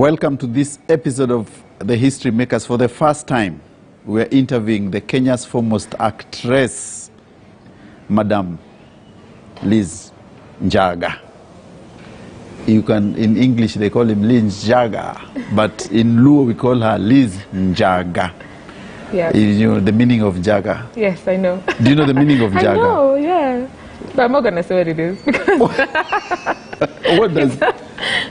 Welcome to this episode of The History Makers. For the first time, we're interviewing the Kenya's foremost actress, Madam Lizz Njagah. You can, in English, they call him Lizz Njagah, but in Luo, we call her Lizz Njagah. Yeah. You know the meaning of Njagah? Yes, I know. Do you know the meaning of Njagah? I know, yeah. But I'm not going to say what it is. Because what does...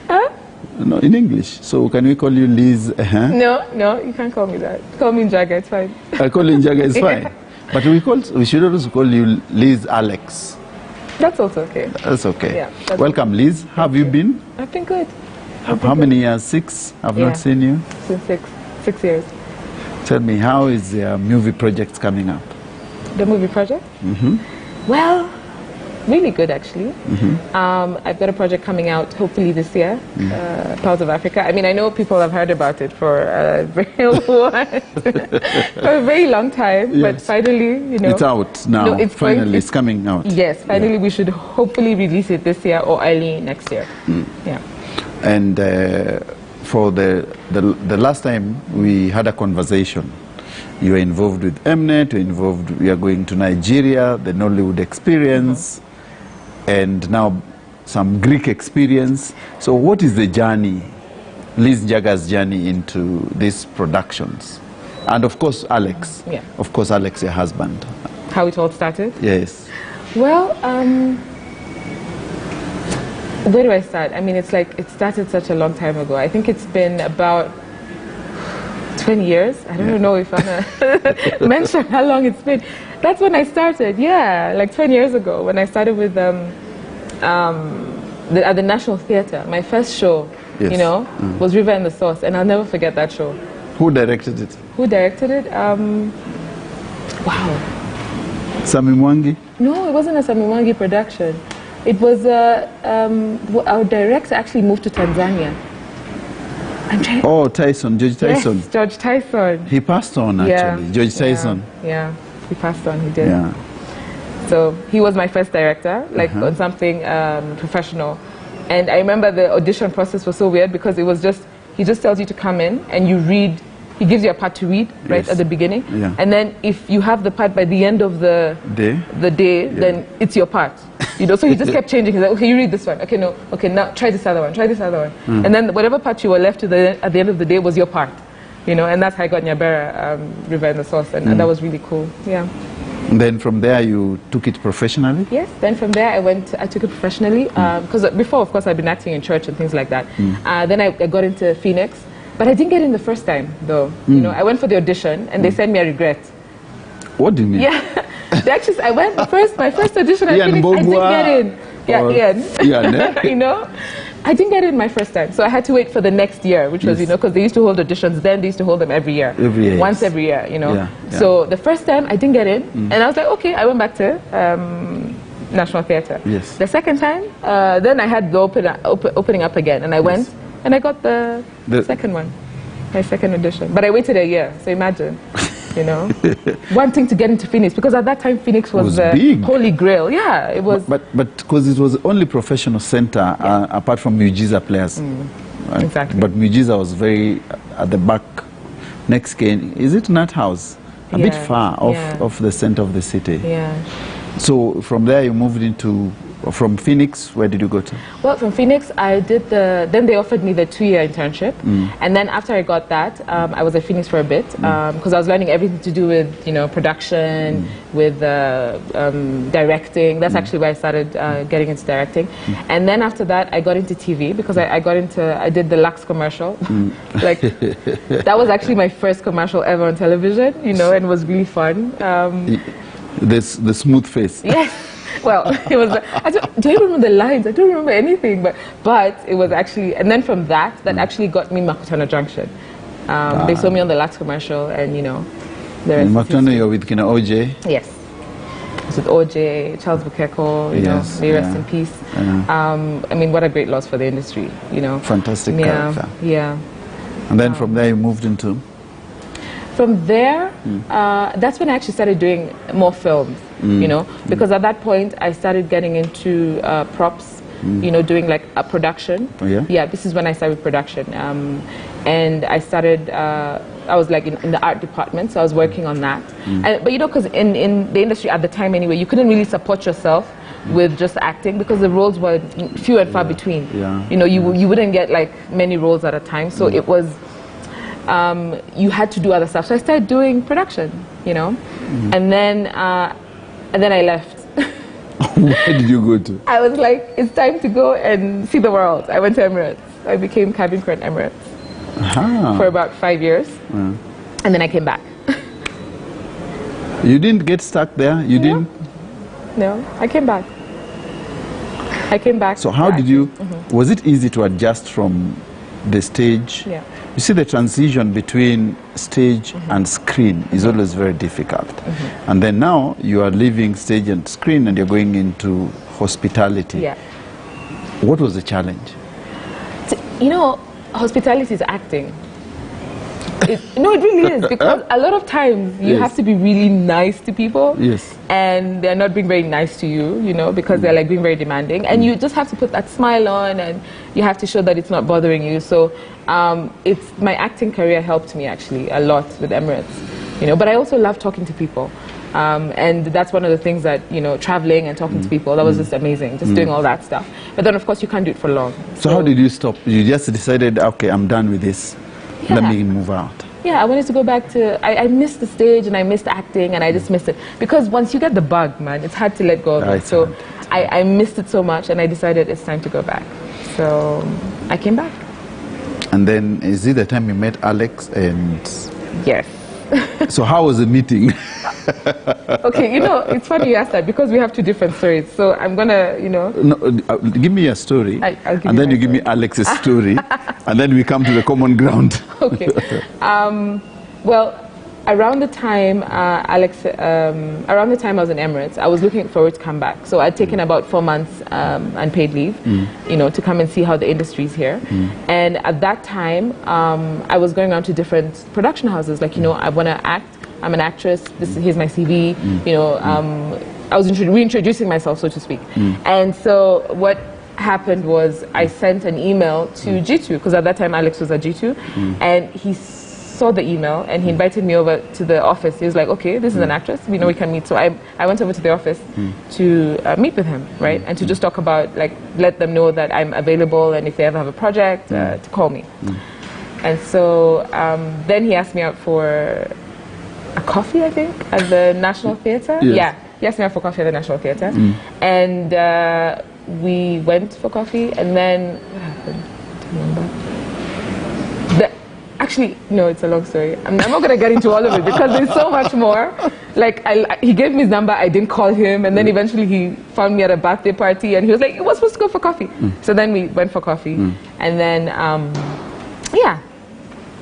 Huh? No, in English. So can we call you Liz? No, you can't call me that. Call me Njagah, it's fine. I call you Njagah, it's fine. But we should also call you Liz Alex. That's also okay. That's okay. Yeah, welcome, okay. Liz. How have you been? I've been good. How many years? 6? I've not seen you. Since 6 years. Tell me, how is the movie project coming up? The movie project? Mm-hmm. Well, really good, actually. Mm-hmm. I've got a project coming out, hopefully this year, Pulse of Africa. I mean, I know people have heard about it for a very long time, but finally, you know. It's out now. No, it's coming out. Yes, finally we should hopefully release it this year or early next year. Yeah. And for the last time we had a conversation, you were involved with Mnet, we are going to Nigeria, the Nollywood experience, and now some Greek experience. So what is the journey, Lizz Njagah's journey into these productions? And of course, Alex. Yeah. Of course, Alex, your husband. How it all started? Yes. Well, where do I start? I mean, it's like it started such a long time ago. I think it's been about 20 years. I don't know if I'm going to mention how long it's been. That's when I started, like 20 years ago, when I started with at the National Theatre. My first show, you know, was River and the Source, and I'll never forget that show. Who directed it? Who directed it? Wow. Sami Mwangi? No, it wasn't a Sami Mwangi production. It was, our director actually moved to Tanzania. Oh, Tyson, George Tyson. Yes, George Tyson. He passed on, actually, George Tyson. Yeah, he passed on, he did. Yeah. So he was my first director, like on something professional. And I remember the audition process was so weird because it was just, he just tells you to come in and you read, he gives you a part to read right at the beginning. Yeah. And then if you have the part by the end of the day, then it's your part. You know, so he just kept changing. He's like, okay, you read this one. Okay, no. Okay, now try this other one. Try this other one. And then whatever part you were left to at the end of the day was your part. You know, and that's how I got Nyabera, River and the Source, and that was really cool. Yeah. And then from there you took it professionally? Yes. Then from there I took it professionally because before, of course, I'd been acting in church and things like that. Then I got into Phoenix, but I didn't get in the first time though. You know, I went for the audition and they sent me a regret. What do you mean? Yeah. Actually, I went my first audition at Phoenix, I didn't get in. Yeah, you know, I didn't get in my first time, so I had to wait for the next year, which was, you know, because they used to hold auditions then, they used to hold them every year. Once every year, you know. So the first time I didn't get in, and I was like, okay, I went back to National Theatre. Yes. The second time, then I had the opening up again, and I went, and I got the second one, my second audition. But I waited a year, so imagine. You know, wanting to get into Phoenix, because at that time Phoenix was the big. Holy Grail. Yeah, it was. But because it was the only professional center apart from Mujiza players. Exactly. But Mujiza was very at the back, next is it Nut House? A bit far off the center of the city. Yeah. So from there you moved into. From Phoenix, where did you go to? Well, from Phoenix, I did then they offered me the 2-year internship. And then after I got that, I was at Phoenix for a bit because I was learning everything to do with, you know, production, with directing. That's actually where I started getting into directing. And then after that, I got into TV because I did the Lux commercial. Like, that was actually my first commercial ever on television, you know, and it was really fun. The smooth face. Yes. Well, it was. Do you remember the lines? I don't remember anything, but it was actually. And then from that actually got me Makutano Junction. They saw me on the last commercial, and you know, in Makutano, you're with Kina OJ. Yes, I was with OJ, Charles Bukeko. You know, may rest in peace. I mean, what a great loss for the industry. You know, fantastic character. Yeah. And then from there, you moved into. From there, that's when I actually started doing more films, you know, because at that point I started getting into props you know, doing like a production. Oh, yeah? Yeah, this is when I started production. And I started, I was like in the art department, so I was working on that. But you know, because in the industry at the time anyway, you couldn't really support yourself with just acting because the roles were few and far between. Yeah. You know, you wouldn't get like many roles at a time, so it was, you had to do other stuff. So I started doing production, you know, and then I left. Where did you go to? I was like, it's time to go and see the world. I went to Emirates. I became cabin crew at Emirates for about 5 years, and then I came back. You didn't get stuck there? You didn't? No, I came back. I came back. So how did you, was it easy to adjust from the stage? Yeah. You see, the transition between stage and screen is always very difficult. And then now you are leaving stage and screen and you're going into hospitality. Yeah. What was the challenge? You know, hospitality is acting. No, it really is, because a lot of times you have to be really nice to people, and they're not being very nice to you, you know, because they're like being very demanding, and you just have to put that smile on, and you have to show that it's not bothering you. So it's, my acting career helped me actually a lot with Emirates, you know, but I also love talking to people. And that's one of the things that, you know, traveling and talking to people, that was just amazing, just doing all that stuff. But then, of course, you can't do it for long. So how did you stop? You just decided, okay, I'm done with this. Yeah. Let me move out. Yeah, I wanted to go back to, I missed the stage and I missed acting and I just missed it. Because once you get the bug, man, it's hard to let go of it. So I missed it so much and I decided it's time to go back. So I came back. And then, is it the time you met Alex and... Yes. So how was the meeting? Okay, you know, it's funny you asked that because we have two different stories. So I'm going to, you know... No, give me a story, and then you give me Alex's story, and then we come to the common ground. Okay. Well, around the time around the time I was in Emirates, I was looking forward to come back. So I'd taken about 4 months unpaid leave, you know, to come and see how the industry's here. And at that time, I was going around to different production houses, like, you know, I want to act. I'm an actress. Here's my CV. You know, I was reintroducing myself, so to speak. And so what happened was I sent an email to G2, because at that time Alex was at G2, and he saw the email and he invited me over to the office. He was like, okay, this is an actress, we know we can meet. So I went over to the office to meet with him, right? And to just talk about, like, let them know that I'm available and if they ever have a project, to call me. And so then he asked me out for a coffee, I think, at the National Theatre. Yeah, he asked me out for coffee at the National Theatre. And we went for coffee, and then what happened? I don't remember. Actually, no, it's a long story. I'm not going to get into all of it because there's so much more. Like, he gave me his number, I didn't call him, and then eventually he found me at a birthday party, and he was like, we're supposed to go for coffee. So then we went for coffee, and then, yeah,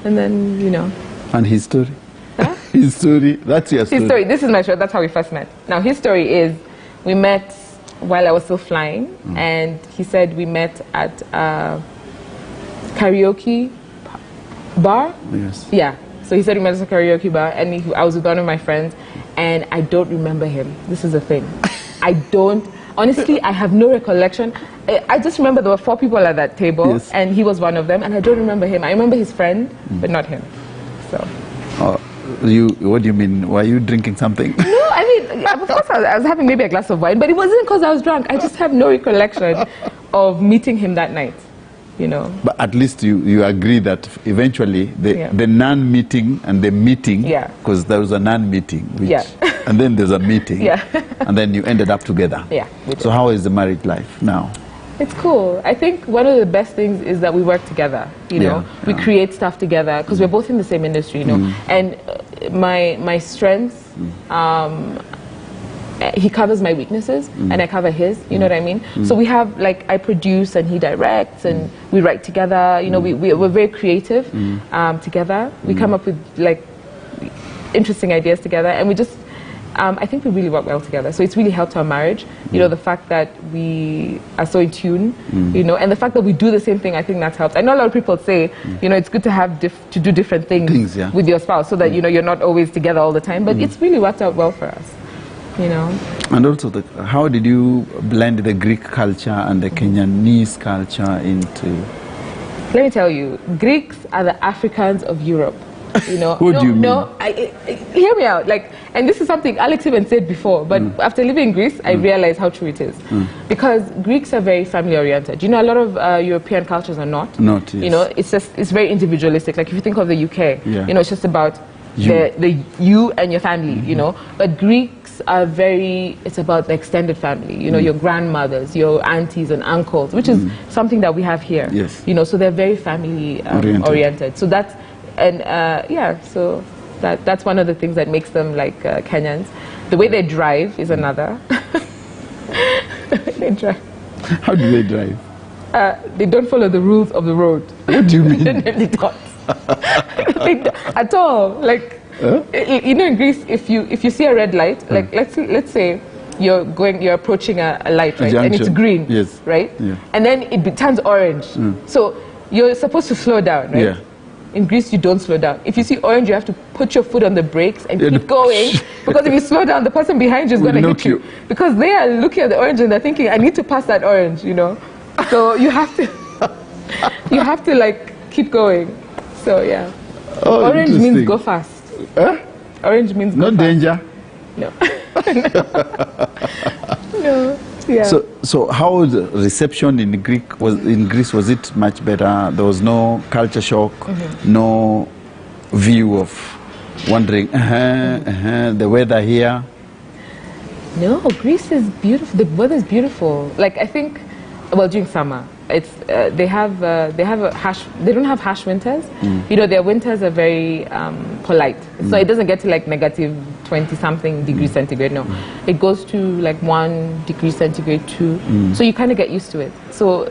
and then, you know. And his story? Huh? His story, that's your story. His story, this is my story, that's how we first met. Now, his story is, we met while I was still flying, and he said we met at a karaoke bar. Yes. Yeah. So he said we met at a karaoke bar, and I was with one of my friends, and I don't remember him. This is the thing. I don't. Honestly, I have no recollection. I just remember there were 4 people at that table, and he was one of them, and I don't remember him. I remember his friend, but not him. So. What do you mean? Were you drinking something? No, I mean, of course I was having maybe a glass of wine, but it wasn't because I was drunk. I just have no recollection of meeting him that night, you know. But at least you agree that eventually the non-meeting and the meeting, because there was a non-meeting, and then there's a meeting, and then you ended up together. Yeah. So how is the married life now? It's cool. I think one of the best things is that we work together, you know. We create stuff together because we're both in the same industry, you know. And my strengths, he covers my weaknesses and I cover his, you know what I mean? So we have, like, I produce and he directs and we write together, you know, we're very creative together. We come up with, like, interesting ideas together, and we just, I think we really work well together. So it's really helped our marriage. You know, the fact that we are so in tune, you know, and the fact that we do the same thing, I think that's helped. I know a lot of people say, you know, it's good to have to do different things with your spouse so that, you know, you're not always together all the time. But it's really worked out well for us. you know. And also, how did you blend the Greek culture and the Kenyanese culture into? Let me tell you, Greeks are the Africans of Europe. You know, what do you mean? No, hear me out. Like, and this is something Alex even said before, but after living in Greece, I realized how true it is. Because Greeks are very family oriented. You know, a lot of European cultures are not. Not, yes. You know, it's very individualistic. Like if you think of the UK, you know, it's just about you and your family, you know. But Greeks are it's about the extended family, you know, your grandmothers, your aunties and uncles, which is something that we have here. Yes. You know, so they're very family oriented. So that's, and yeah, so that's one of the things that makes them like Kenyans. The way they drive is another. They drive. How do they drive? They don't follow the rules of the road. What do you mean? They don't. At all. Like, you know, in Greece, if you see a red light, like let's say you're approaching a light, right, and it's green, yes, right, yeah, and then it turns orange. So you're supposed to slow down, right? Yeah. In Greece, you don't slow down. If you see orange, you have to put your foot on the brakes and keep going, because if you slow down, the person behind you is going to hit you. Because they are looking at the orange and they're thinking, I need to pass that orange, you know. So you have to like keep going. So yeah. Oh, orange means go fast. Orange means go fast. No danger. No. No. Yeah. So how was the reception in Greece? Was it much better? There was no culture shock, no view of wondering, the weather here. No, Greece is beautiful. The weather is beautiful. Like I think, well, during summer, it's they don't have harsh winters. You know, their winters are very polite. So it doesn't get to like negative 20-something degrees centigrade. No, it goes to like 1 degree centigrade, 2. So you kind of get used to it. So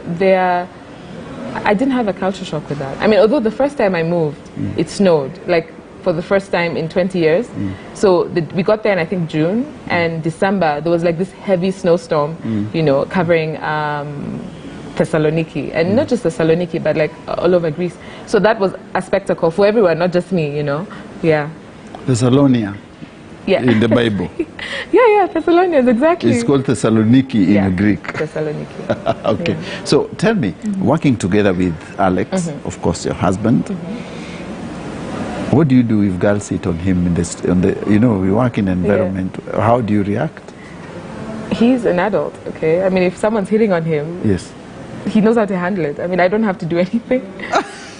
I didn't have a culture shock with that. I mean, although the first time I moved, it snowed. Like for the first time in 20 years. So we got there in I think June, and December there was like this heavy snowstorm, you know, covering Thessaloniki, and not just Thessaloniki, but like all over Greece. So that was a spectacle for everyone, not just me, you know. Yeah. Thessalonia. Yeah. In the Bible. Yeah, Thessalonians, exactly. It's called Thessaloniki in Greek. Thessaloniki. Okay. Yeah. So tell me, working together with Alex, of course your husband, what do you do if girls sit on him you know, we work in an environment, how do you react? He's an adult, okay? I mean, if someone's hitting on him, yes, he knows how to handle it. I mean, I don't have to do anything.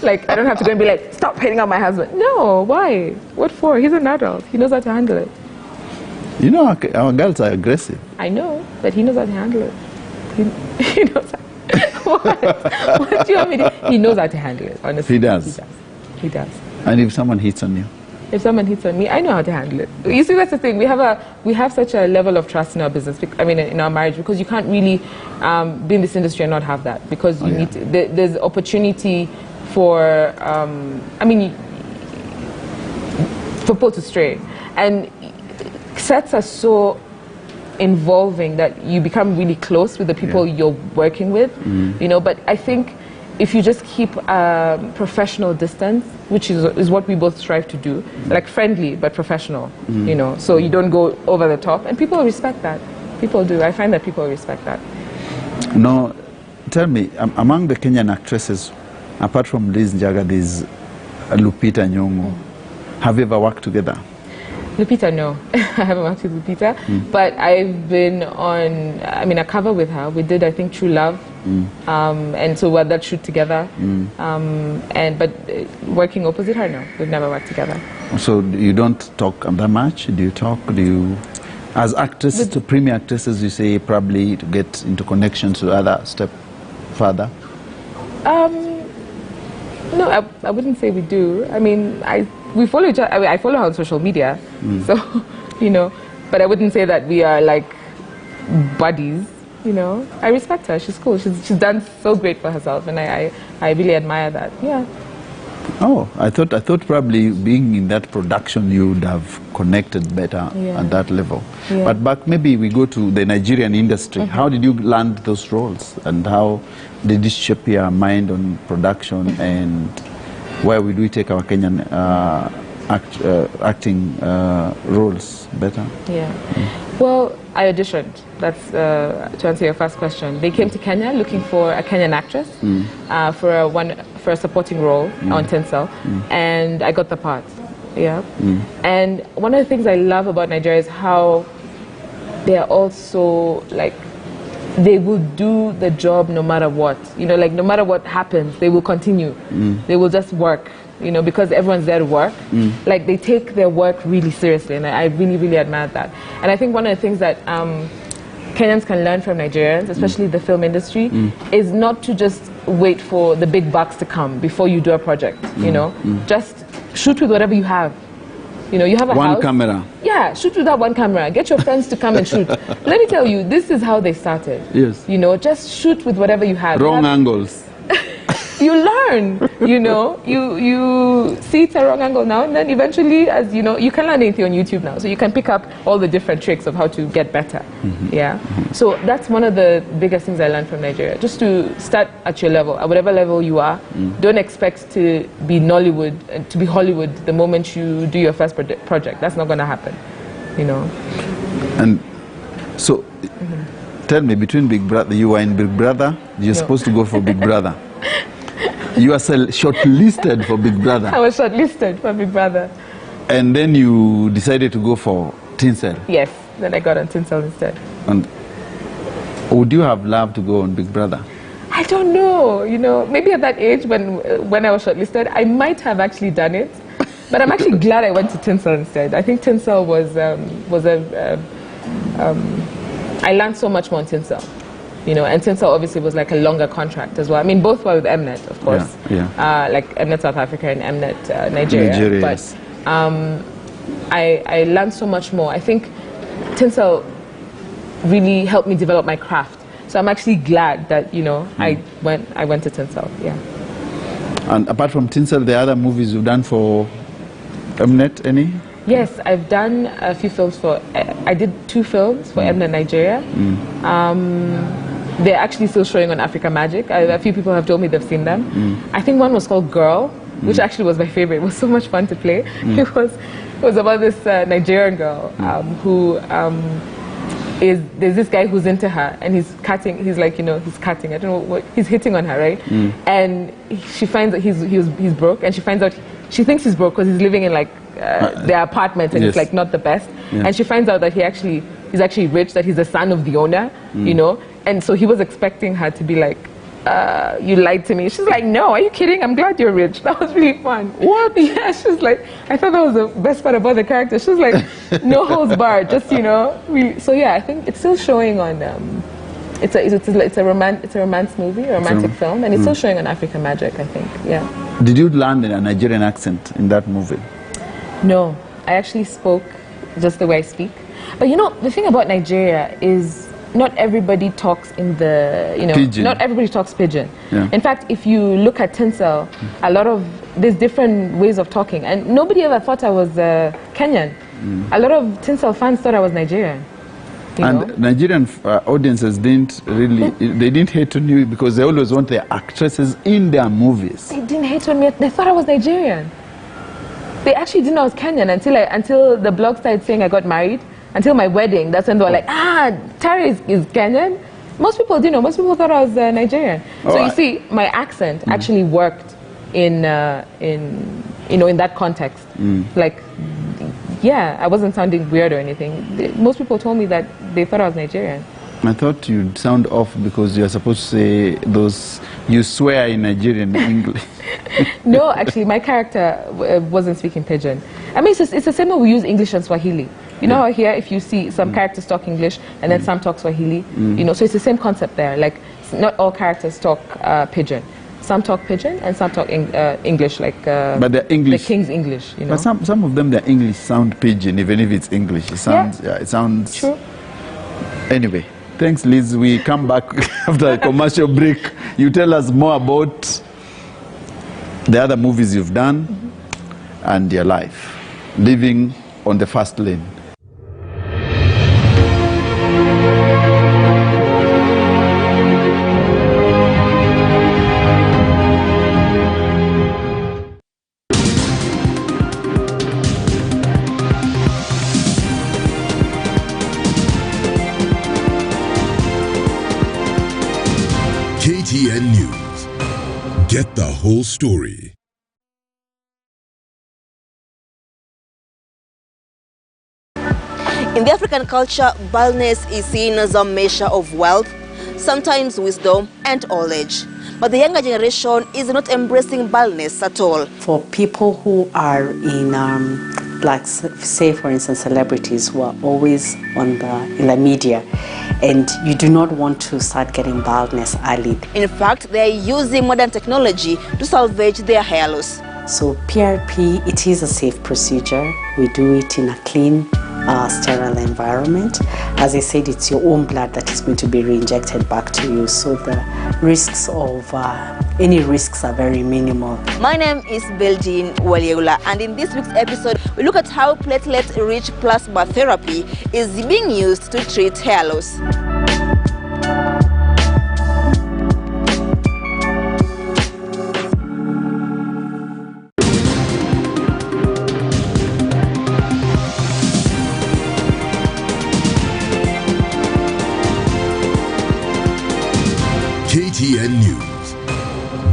Like, I don't have to go and be like, stop hitting on my husband. No, why? What for? He's an adult. He knows how to handle it. You know, our girls are aggressive. I know, but he knows how to handle it. He knows how. What do you want me to do? He knows how to handle it, honestly. He does. He does. And if someone hits on you? If someone hits on me, I know how to handle it. You see, that's the thing. We have such a level of trust in our business. I mean, in our marriage, because you can't really be in this industry and not have that. Because you need to, there's opportunity for, I mean, for people to stray. And sets are so involving that you become really close with the people you're working with, you know. But I think if you just keep a professional distance, which is what we both strive to do, like friendly but professional, you know, so you don't go over the top, and people respect that. People do. I find that people respect that. No, tell me, among the Kenyan actresses, apart from Lizz Njagah, there's Lupita Nyong'o. Have you ever worked together? Lupita, no. I haven't worked with Lupita, but I've been on, I mean, a cover with her. We did, I think, True Love, and so we had that shoot together. But working opposite her, no, we've never worked together. So you don't talk that much? Do you talk? Do you, as actresses, to premier actresses, you say probably to get into connections with other step further? No, I wouldn't say we do. I mean, we follow each other. I mean, I follow her on social media, so, you know, but I wouldn't say that we are like buddies, you know. I respect her. She's cool. She's done so great for herself, and I really admire that. Yeah. Oh, I thought probably being in that production you would have connected better at that level. Yeah. But back, maybe we go to the Nigerian industry. How did you land those roles, and how did this shape your mind on production, and where would we take our Kenyan acting roles better? Yeah. Well, I auditioned. That's to answer your first question. They came to Kenya looking for a Kenyan actress for a supporting role on Tinsel, and I got the part. Yeah. And one of the things I love about Nigeria is how they are also like, they will do the job no matter what. You know, like no matter what happens, they will continue. They will just work, you know, because everyone's there to work. Like they take their work really seriously, and I really, really admire that. And I think one of the things that Kenyans can learn from Nigerians, especially the film industry, is not to just wait for the big bucks to come before you do a project, you know. Just shoot with whatever you have. You know, you have a one house. camera. Yeah, shoot with that one camera. Get your friends to come and shoot. Let me tell you, this is how they started. Yes. You know, just shoot with whatever you have. Wrong angles. You learn, you know, you see it's a wrong angle now, and then eventually, as you know, you can learn anything on YouTube now, so you can pick up all the different tricks of how to get better. Yeah. So that's one of the biggest things I learned from Nigeria. Just to start at your level, at whatever level you are. Don't expect to be Nollywood, to be Hollywood the moment you do your first project. That's not going to happen, you know. And so, tell me, between Big Brother, you were in Big Brother, you're supposed to go for Big Brother. You were shortlisted for Big Brother. I was shortlisted for Big Brother. And then you decided to go for Tinsel. Yes, then I got on Tinsel instead. And would you have loved to go on Big Brother? I don't know. You know, maybe at that age when I was shortlisted, I might have actually done it. But I'm actually glad I went to Tinsel instead. I think Tinsel was I learned so much more on Tinsel. You know, and Tinsel obviously was like a longer contract as well. I mean, both were with Mnet, of course. Like Mnet South Africa and Mnet Nigeria. But yes. I learned so much more. I think Tinsel really helped me develop my craft. So I'm actually glad that, you know, I went to Tinsel. Yeah. And apart from Tinsel, the other movies you've done for Mnet, any? Yes, I've done a few films for. I did 2 films for Mnet Nigeria. They're actually still showing on Africa Magic. A few people have told me they've seen them. I think one was called Girl, which actually was my favorite. It was so much fun to play. It was about this Nigerian girl who there's this guy who's into her, and he's cutting. He's like, you know, he's cutting. I don't know what he's hitting on her, right? And she finds that he's broke, and she finds out she thinks he's broke because he's living in like their apartment, and it's like not the best. And she finds out that he's actually rich, that he's the son of the owner, you know. And so he was expecting her to be like, you lied to me. She's like, no, are you kidding? I'm glad you're rich. That was really fun. What? Yeah, she's like, I thought that was the best part about the character. She's like, no holds barred, just, you know. So yeah, I think it's still showing on, it's a romance movie, a romantic film, and it's still showing on Africa Magic, I think, yeah. Did you learn a Nigerian accent in that movie? No, I actually spoke just the way I speak. But you know, the thing about Nigeria is, not everybody talks in the, you know, Pidgin. Not everybody talks Pidgin. Yeah. In fact, if you look at Tinsel, there's different ways of talking, and nobody ever thought I was Kenyan. A lot of Tinsel fans thought I was Nigerian. And know? Nigerian audiences didn't hate on you because they always want their actresses in their movies. They didn't hate on me. They thought I was Nigerian. They actually didn't know I was Kenyan until the blog started saying I got married. Until my wedding, that's when they were like, Tara is Kenyan. Most people didn't know. Most people thought I was Nigerian. So you see, my accent actually worked in that context. Like, yeah, I wasn't sounding weird or anything. Most people told me that they thought I was Nigerian. I thought you'd sound off because you're supposed to say you swear in Nigerian English. No, actually, my character wasn't speaking Pidgin. I mean, it's the same way we use English and Swahili. You know how here, if you see some characters talk English and then some talk Swahili, you know, so it's the same concept there. Like, not all characters talk Pidgin. Some talk Pidgin and some talk English, like but they're English. The King's English, you know. But some of them, their English sound Pidgin, even if it's English. It sounds, it sounds... True. Anyway, thanks, Liz. We come back after a commercial break. You tell us more about the other movies you've done and your life, living on the fast lane. KTN News. Get the whole story. In the African culture, baldness is seen as a measure of wealth, sometimes wisdom and old age. But the younger generation is not embracing baldness at all. For people who are in, like say for instance, celebrities who are always in the media, and you do not want to start getting baldness early. In fact, they are using modern technology to salvage their hair loss. So PRP, it is a safe procedure. We do it in a clean, sterile environment. As I said, it's your own blood that is going to be re-injected back to you. So the risks of, any risks are very minimal. My name is Beljin Waliula, and in this week's episode, we look at how platelet-rich plasma therapy is being used to treat hair loss. KTN News.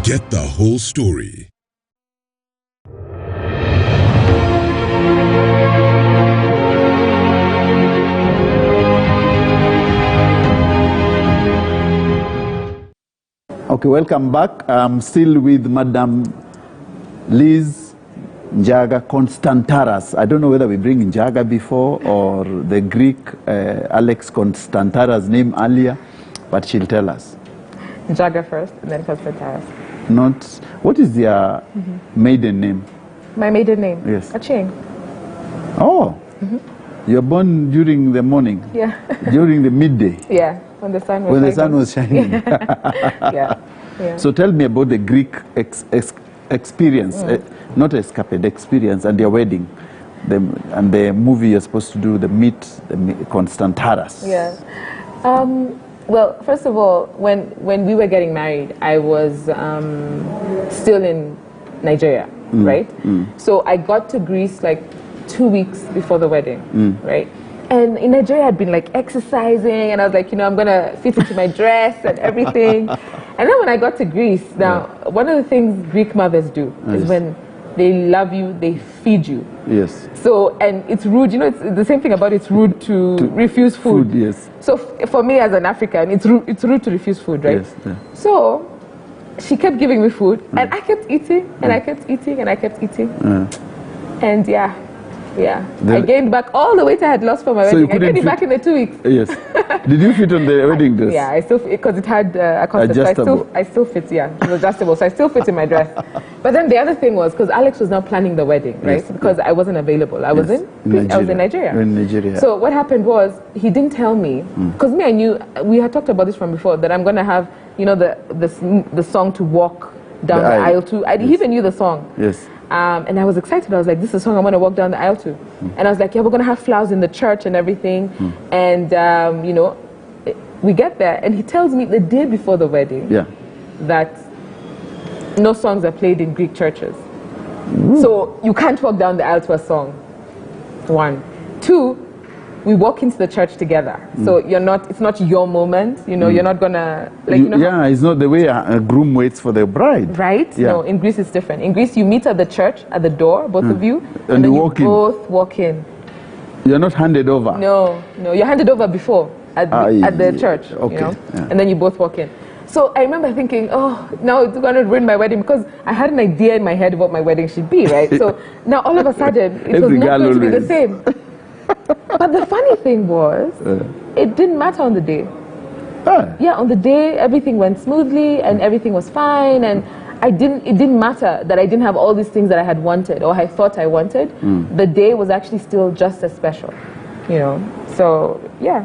Get the whole story. Okay, welcome back. I'm still with Madam Lizz Njagah Constantaras. I don't know whether we bring Njagah before or the Greek Alex Constantaras name earlier, but she'll tell us. Njagah first, and then Constantaras. Not. What is your maiden name? My maiden name? Yes. Aching. Oh. You're born during the morning? Yeah. During the midday? Yeah, when the sun was When the sun was shining. Yeah. Yeah. So tell me about the Greek experience, not escapade, experience, and your wedding, and the movie you're supposed to do, the Constantaras. Yeah. Well, first of all, when we were getting married, I was still in Nigeria, right? So I got to Greece like 2 weeks before the wedding, right? And in Nigeria, I'd been like exercising, and I was like, I'm gonna fit into my dress and everything. And then when I got to Greece, now one of the things Greek mothers do is when they love you, they feed you. Yes. So, and it's rude, it's the same thing about it's rude to refuse food. Yes. So for me as an African, it's rude to refuse food, right? Yes. Yeah. So she kept giving me food, and I kept eating, and I kept eating, and I kept eating. And yeah. I gained back all the weight I had lost for my wedding. I gained it back in the 2 weeks. Yes. Did you fit on the wedding dress? Yeah, I still, because it had a concept. Adjustable. So I still fit, yeah. It was adjustable, so I still fit in my dress. But then the other thing was, because Alex was now planning the wedding, right? Yes. Because I wasn't available. I was in Nigeria. You're in Nigeria. So what happened was, he didn't tell me, because I knew, we had talked about this from before, that I'm going to have, the song to walk down the aisle to. I even knew the song. Yes. And I was excited. I was like, this is a song I'm going to walk down the aisle to. And I was like, yeah, we're going to have flowers in the church and everything. And, we get there, and he tells me the day before the wedding that no songs are played in Greek churches. So you can't walk down the aisle to a song. 1. 2, we walk into the church together. So it's not your moment, you're not gonna, it's not the way a groom waits for the bride. Right? Yeah. No, in Greece it's different. In Greece you meet at the church, at the door, both of you, and then you both walk in. You're not handed over? No, you're handed over before, at the church, okay. And then you both walk in. So I remember thinking, oh, now it's going to ruin my wedding, because I had an idea in my head what my wedding should be, right? So now all of a sudden, it was not going to be the same. But the funny thing was, it didn't matter on the day. Yeah, on the day, everything went smoothly, and everything was fine, and it didn't matter that I didn't have all these things that I had wanted, or I thought I wanted. The day was actually still just as special, so yeah.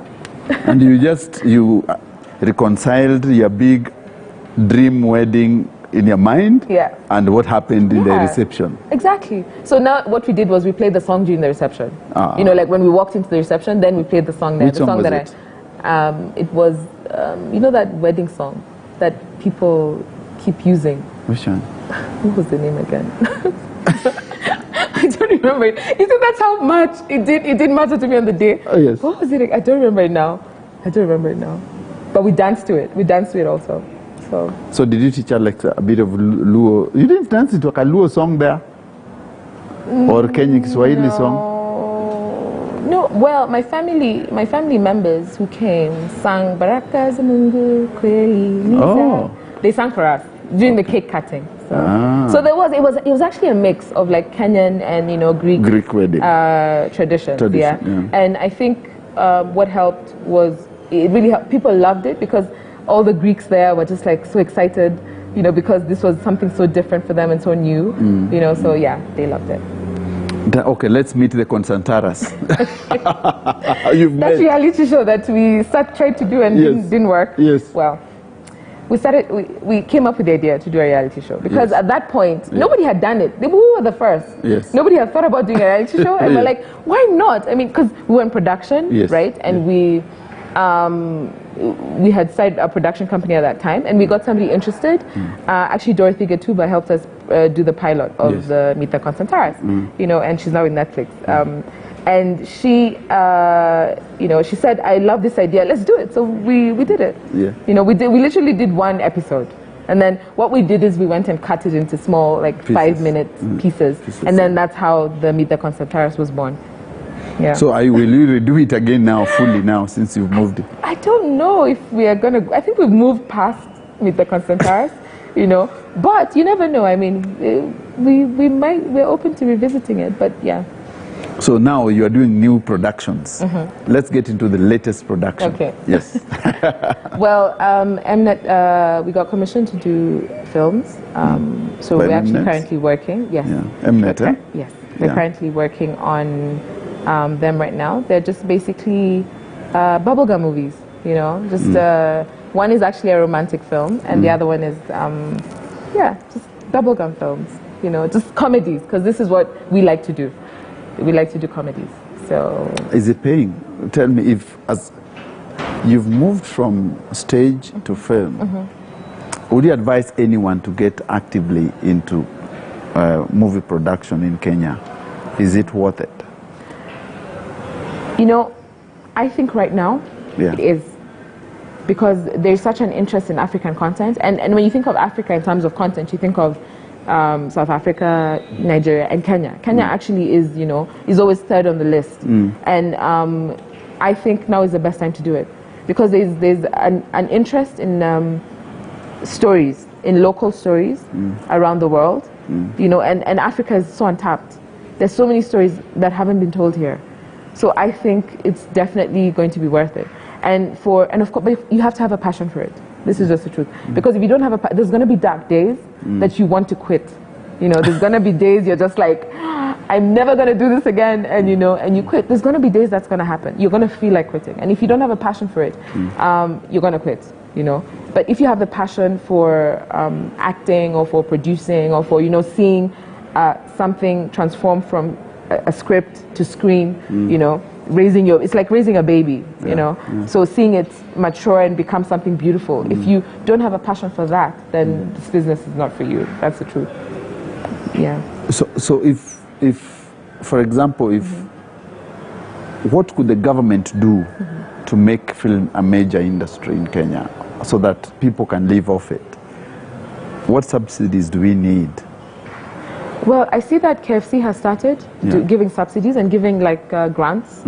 And you reconciled your big dream wedding in your mind, and what happened in the reception. Exactly. So now what we did was we played the song during the reception. Like when we walked into the reception, then we played the song there. Which song was it? It was, that wedding song that people keep using. Which one? What was the name again? I don't remember it. You see, that's how much it didn't matter to me on the day. Oh, yes. What was it? I don't remember it now. But we danced to it. We danced to it also. So did you teach her like a bit of Luo? You didn't dance into a Luo song there? Or Kenyan Kiswahili song? No, well, my family members who came sang Baraka za Mungu Kweli Lisa. Oh. They sang for us during the cake cutting. So there was it was actually a mix of like Kenyan and Greek wedding traditions. Yeah. And I think what helped was it really helped. People loved it because all the Greeks there were just like so excited, because this was something so different for them and so new. So yeah, they loved it. Okay, let's meet the Consantaras. That reality show that we tried to do and didn't work. Yes. Well, we came up with the idea to do a reality show because at that point nobody had done it. We were the first. Yes. Nobody had thought about doing a reality show, and we're like, why not? I mean, because we were in production, right? And we had started a production company at that time, and we got somebody interested. Actually, Dorothy Gatuba helped us do the pilot of the Meet the Consantaras, and she's now in Netflix. And she, she said, "I love this idea. Let's do it." So we did it. Yeah. We literally did one episode, and then what we did is we went and cut it into small, like 5-minute pieces, and then that's how the Meet the Consantaras was born. Yeah. So will you redo it again now, fully now, since you've moved it? I don't know if we are gonna. I think we've moved past Meet the Consantaras, but you never know. I mean, we're open to revisiting it, but yeah. So now you are doing new productions. Let's get into the latest production. Okay. Yes. Well, Mnet, we got commissioned to do films. So we're actually currently working. Yes. Yeah. Mnet, Yes. We're currently working on them right now. They're just basically bubblegum movies, Just one is actually a romantic film, and the other one is, just bubblegum films, just comedies, because this is what we like to do. We like to do comedies. So. Is it paying? Tell me, as you've moved from stage to film, would you advise anyone to get actively into movie production in Kenya? Is it worth it? I think right now it is, because there's such an interest in African content, and when you think of Africa in terms of content, you think of South Africa, Nigeria, and Kenya. Kenya actually is always third on the list, and I think now is the best time to do it, because there's an interest in stories, in local stories around the world, and Africa is so untapped. There's so many stories that haven't been told here. So I think it's definitely going to be worth it. And of course, you have to have a passion for it. This is just the truth. Because if you don't have there's going to be dark days that you want to quit. There's going to be days you're just like, I'm never going to do this again, and and you quit. There's going to be days that's going to happen. You're going to feel like quitting. And if you don't have a passion for it, you're going to quit, But if you have the passion for acting, or for producing, or for, seeing something transform from a script to screen, it's like raising a baby, So seeing it mature and become something beautiful. If you don't have a passion for that, then this business is not for you. That's the truth. Yeah. So if for example, what could the government do to make film a major industry in Kenya so that people can live off it? What subsidies do we need? Well, I see that KFC has started giving subsidies and giving grants,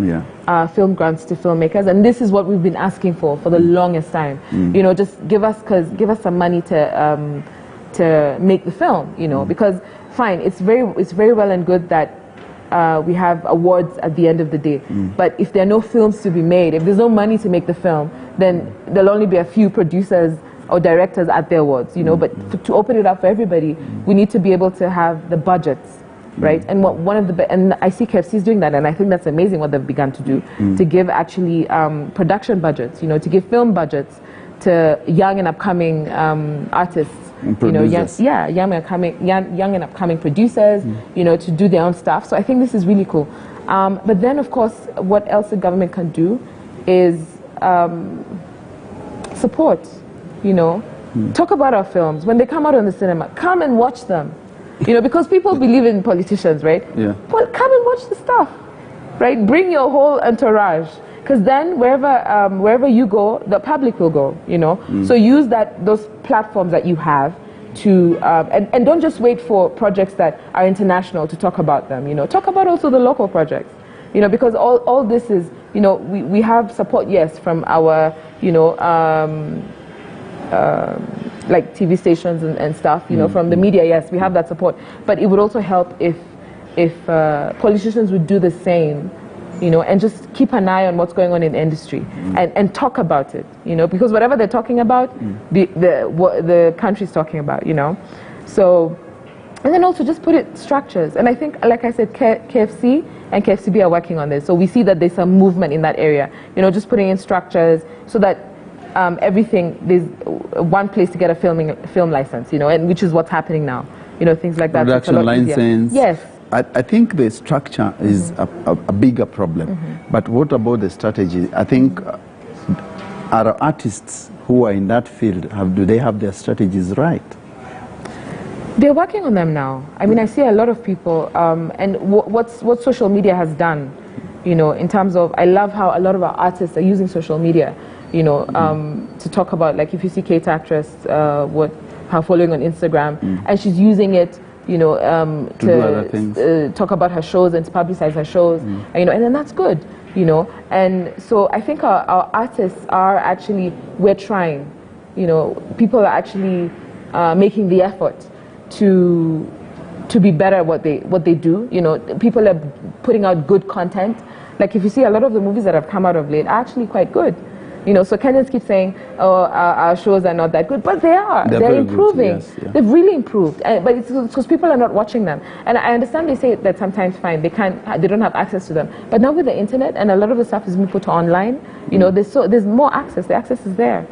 film grants to filmmakers, and this is what we've been asking for the longest time. Just give us some money to make the film. Because fine, it's very well and good that we have awards at the end of the day, but if there are no films to be made, if there's no money to make the film, then there'll only be a few producers or directors at their awards, but to open it up for everybody, we need to be able to have the budgets, right? And and I see KFC is doing that, and I think that's amazing what they've begun to do, to give actually production budgets, to give film budgets to young and upcoming artists, young and upcoming producers, to do their own stuff. So I think this is really cool. But then, of course, what else the government can do is support. Talk about our films. When they come out on the cinema, come and watch them. Because people believe in politicians, right? Yeah. Well, come and watch the stuff, right? Bring your whole entourage, Because then wherever you go, the public will go, you know. So use those platforms that you have to, and don't just wait for projects that are international to talk about them, you know. Talk about also the local projects, you know, because all this is, you know, we have support, yes, from our, you know, like TV stations and stuff, you know, from the media, yes, we have that support. But it would also help if politicians would do the same, you know, and just keep an eye on what's going on in the industry and talk about it, you know, because whatever they're talking about, the country's talking about, you know. So, and then also just put it structures. And I think, like I said, KFC and KFCB are working on this. So we see that there's some movement in that area, you know, just putting in structures so that everything, there's one place to get a film license, you know, and which is what's happening now, you know, things like that. Production license. Yes. I think the structure is a bigger problem. But what about the strategy? I think our artists who are in that field, do they have their strategies right? They're working on them now. I mean, I see a lot of people, and what social media has done, you know, in terms of, I love how a lot of our artists are using social media, you know, to talk about, like, if you see Kate Actress, her following on Instagram, and she's using it, you know, to do other things. Talk about her shows and to publicize her shows, and, you know, and then that's good, you know. And so I think our artists are actually, we're trying, you know, people are actually making the effort to be better at what they do, you know. People are putting out good content. Like, if you see, a lot of the movies that have come out of late are actually quite good. You know, so Kenyans keep saying, oh, our shows are not that good, but they are. They're improving. Yes, yeah. They've really improved, but it's because people are not watching them. And I understand they say that sometimes, fine, they don't have access to them. But now with the internet and a lot of the stuff is being put online, you know, there's more access. The access is there.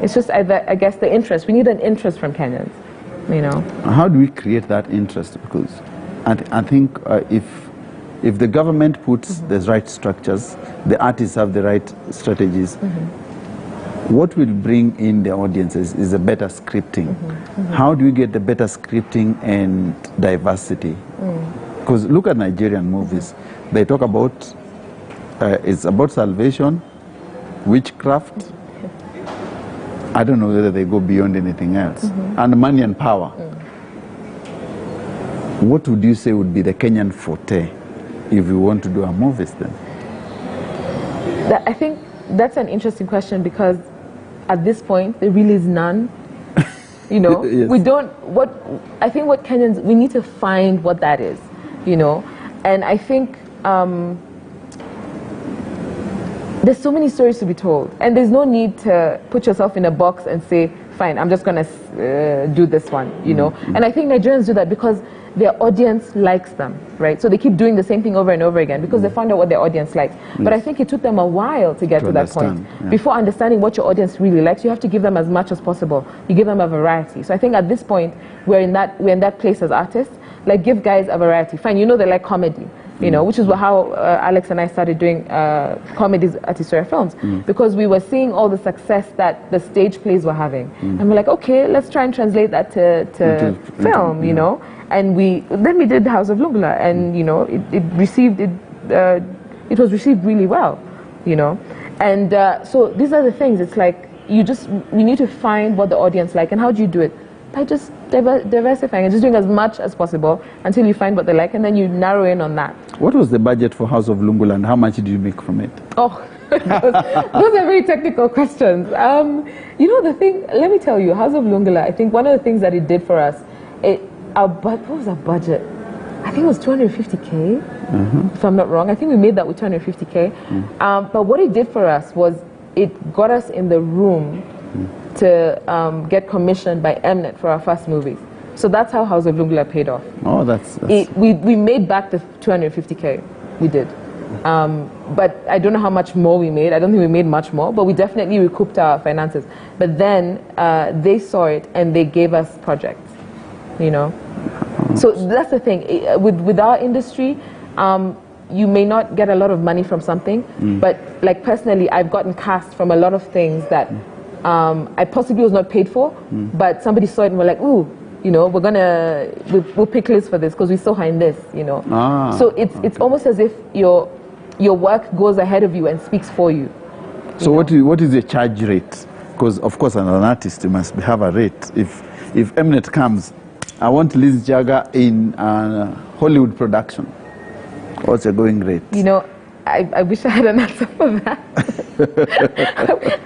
It's just, I guess, the interest. We need an interest from Kenyans, you know. How do we create that interest? Because I think if the government puts the right structures, the artists have the right strategies, what will bring in the audiences is a better scripting. How do we get the better scripting and diversity? Because look at Nigerian movies. They talk about, it's about salvation, witchcraft. I don't know whether they go beyond anything else. And money and power. What would you say would be the Kenyan forte if you want to do our movies then? I think that's an interesting question, because at this point there really is none. You know, yes. We don't. I think what Kenyans, we need to find what that is. You know, and I think there's so many stories to be told, and there's no need to put yourself in a box and say, fine, I'm just gonna do this one. You know, and I think Nigerians do that because their audience likes them, right? So they keep doing the same thing over and over again because they found out what their audience likes. But I think it took them a while to get to that point. Yeah. Before understanding what your audience really likes, you have to give them as much as possible. You give them a variety. So I think at this point, we're in that place as artists. Like, give guys a variety. Fine, you know they like comedy, you know, which is how Alex and I started doing comedies at Historia Films, because we were seeing all the success that the stage plays were having. And we're like, okay, let's try and translate that to film, you know. And then we did House of Lungula, and you know, it was received really well, you know. And so these are the things. It's like you need to find what the audience like, and how do you do it? By just diversifying and just doing as much as possible until you find what they like, and then you narrow in on that. What was the budget for House of Lungula, and how much did you make from it? Oh, those are very technical questions. You know, the thing. Let me tell you, House of Lungula. I think one of the things that it did for us, what was our budget? I think it was 250K, if I'm not wrong. I think we made that with 250K. But what it did for us was it got us in the room to get commissioned by Mnet for our first movies. So that's how House of Lungula paid off. Oh, that's... We made back the 250K. We did. But I don't know how much more we made. I don't think we made much more, but we definitely recouped our finances. But then they saw it and they gave us projects, you know. So that's the thing. With our industry, you may not get a lot of money from something, but like personally, I've gotten cast from a lot of things that I possibly was not paid for, but somebody saw it and were like, ooh, you know, we'll pick Liz for this because we saw her in this, you know. So it's almost as if your work goes ahead of you and speaks for you. So what is your charge rate? Because of course, as an artist, you must have a rate. If Mnet comes, I want Lizz Njagah in a Hollywood production, what's your going rate? You know, I wish I had an answer for that.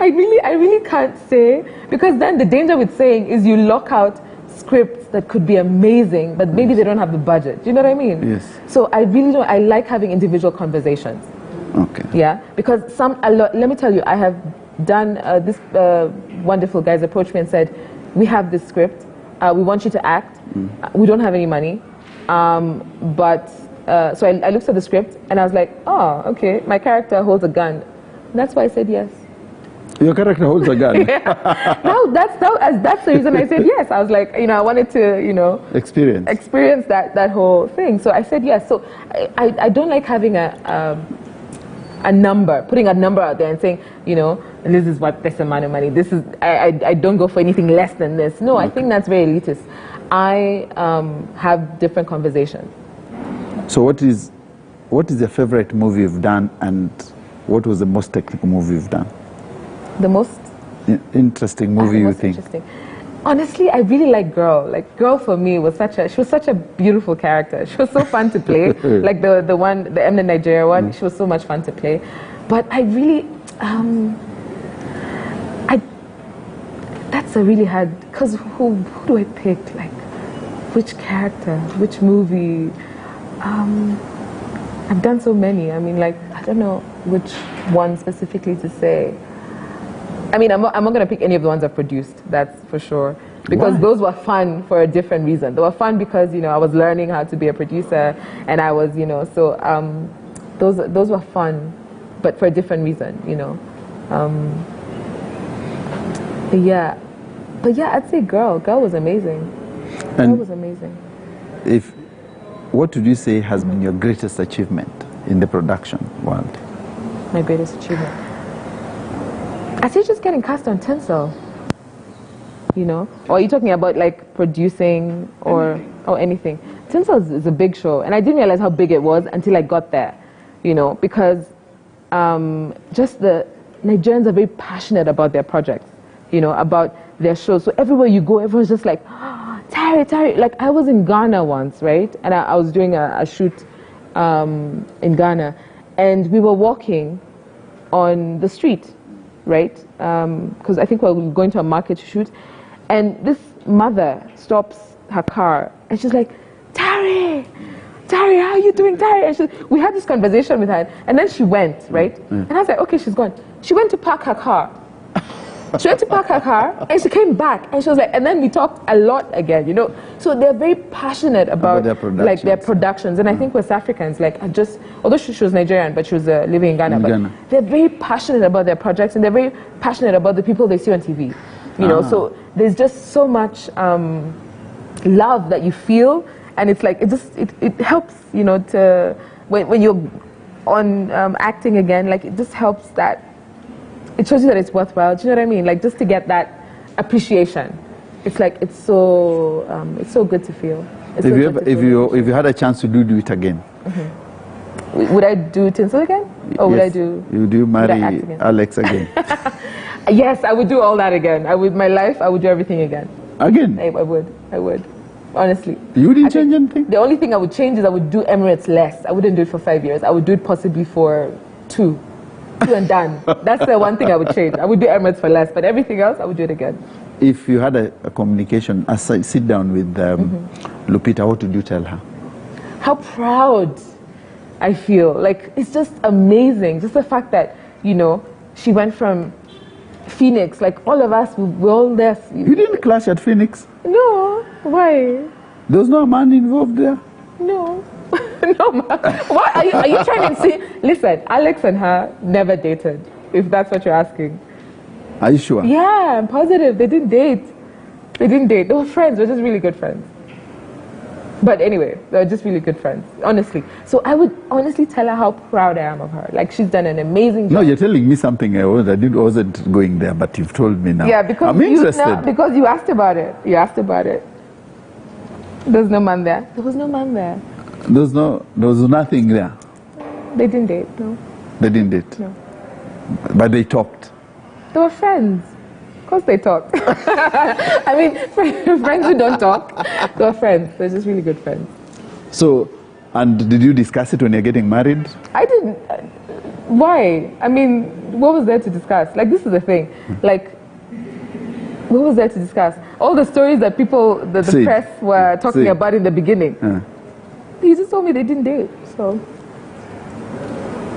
I really can't say, because then the danger with saying is you lock out scripts that could be amazing, but maybe they don't have the budget. Do you know what I mean? Yes. So I really don't. I like having individual conversations. Okay. Yeah, because let me tell you, I have done this. Wonderful guys approached me and said, "We have this script. We want you to act. We don't have any money, but." So I looked at the script and I was like, oh, okay, my character holds a gun. And that's why I said yes. Your character holds a gun? Yeah. No, that's the reason I said yes. I was like, you know, I wanted to, you know, experience that whole thing. So I said yes. So I don't like having a number, putting a number out there and saying, you know, this is what this amount of money. This is I don't go for anything less than this. No, I think that's very elitist. I have different conversations. So what is your favorite movie you've done, and what was the most technical movie you've done? The most interesting movie you think? Interesting. Honestly, I really like Girl. Like Girl for me was she was such a beautiful character. She was so fun to play. Like the Mnet Nigeria one, she was so much fun to play. But I really that's a really hard, because who do I pick? Like which character, which movie? I've done so many. I mean, like, I don't know which one specifically to say. I mean, I'm not going to pick any of the ones I've produced, that's for sure. Because those were fun for a different reason. They were fun because, you know, I was learning how to be a producer, and I was, you know, so those were fun, but for a different reason, you know. But yeah, I'd say Girl. Girl was amazing. Girl was amazing. What would you say has been your greatest achievement in the production world? My greatest achievement? I'd say just getting cast on Tinsel, you know? Or are you talking about like producing or anything? Tinsel is a big show, and I didn't realize how big it was until I got there, you know, because just the Nigerians are very passionate about their projects, you know, about their shows. So everywhere you go, everyone's just like, Tari. Like I was in Ghana once, right? And I was doing a shoot in Ghana, and we were walking on the street, right? Because I think we were going to a market to shoot, and this mother stops her car and she's like, Tari, how are you doing, Tari? And we had this conversation with her, and then she went, right? And I was like, okay, she's gone. She went to park her car. She went to park her car, and she came back, and she was like, and then we talked a lot again, you know. So they're very passionate about their productions, and I think West Africans, like, although she was Nigerian, but she was living in Ghana, but they're very passionate about their projects, and they're very passionate about the people they see on TV, you know. So there's just so much love that you feel, and it's like it helps, you know, to when you're on acting again, like it just helps that. It shows you that it's worthwhile. Do you know what I mean? Like just to get that appreciation, it's like it's so good to feel. If you had a chance to do it again, Would I do Tinsel again? Or would I do... You do marry Alex again? Yes, I would do all that again. I would do everything again. Again? I would. Honestly. You didn't change anything? The only thing I would change is I would do Emirates less. I wouldn't do it for 5 years. I would do it possibly for 2 and done. That's the one thing I would change. I would do Emirates for less, but everything else, I would do it again. If you had a communication, sit down with Lupita, what would you tell her? How proud I feel. Like, it's just amazing. Just the fact that, you know, she went from Phoenix, like all of us, we're all there. You didn't clash at Phoenix? No. Why? There was no man involved there? No. No, man. What? Are you trying to say? Listen, Alex and her never dated, if that's what you're asking. Are you sure? Yeah, I'm positive. They didn't date. They were friends. They were just really good friends. But anyway, they were just really good friends, honestly. So I would honestly tell her how proud I am of her. Like, she's done an amazing job. No, you're telling me something I wasn't going there, but you've told me now. Yeah, because I'm interested. Because you asked about it. There's no man there. There was no man there. There was nothing there. They didn't date, no. They didn't date? No. But they talked? They were friends. Of course they talked. I mean, friends who don't talk, they were friends. They're just really good friends. So, and did you discuss it when you're getting married? I didn't. Why? I mean, what was there to discuss? Like, this is the thing. Like, what was there to discuss? All the stories that people, the press were talking about in the beginning. He just told me they didn't date, so.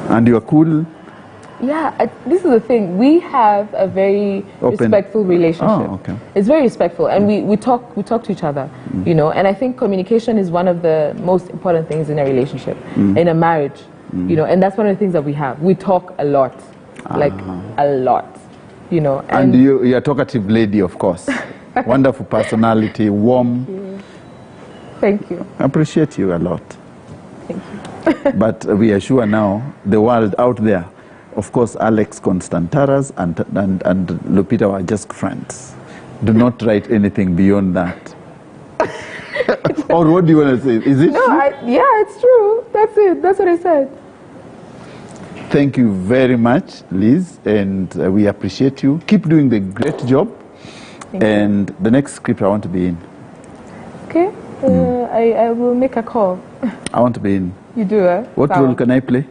And you are cool? Yeah, this is the thing. We have a very respectful relationship. Oh, okay. It's very respectful, and we talk to each other, you know. And I think communication is one of the most important things in a relationship, in a marriage, you know. And that's one of the things that we have. We talk a lot, like a lot, you know. And you're a talkative lady, of course. Wonderful personality, warm. Thank you. I appreciate you a lot. Thank you. But we are sure now, the world out there, of course, Alex Constantaras and Lupita were just friends. Do not write anything beyond that. Or what do you want to say? Is it true? Yeah, it's true. That's it. That's what I said. Thank you very much, Liz, and we appreciate you. Keep doing the great job. And the next script I want to be in. Okay. I will make a call. I want to be in. You do, eh? What role can I play?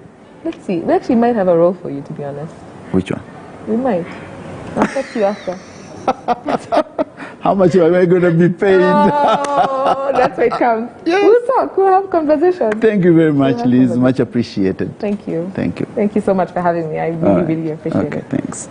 Let's see. We actually might have a role for you, to be honest. Which one? We might. I'll talk to you after. How much am I going to be paid? Oh, that's where it comes. Yes. We'll talk. We'll have conversation. Thank you very much, Liz. Much appreciated. Thank you. Thank you. Thank you so much for having me. I really, really appreciate it. Okay, thanks.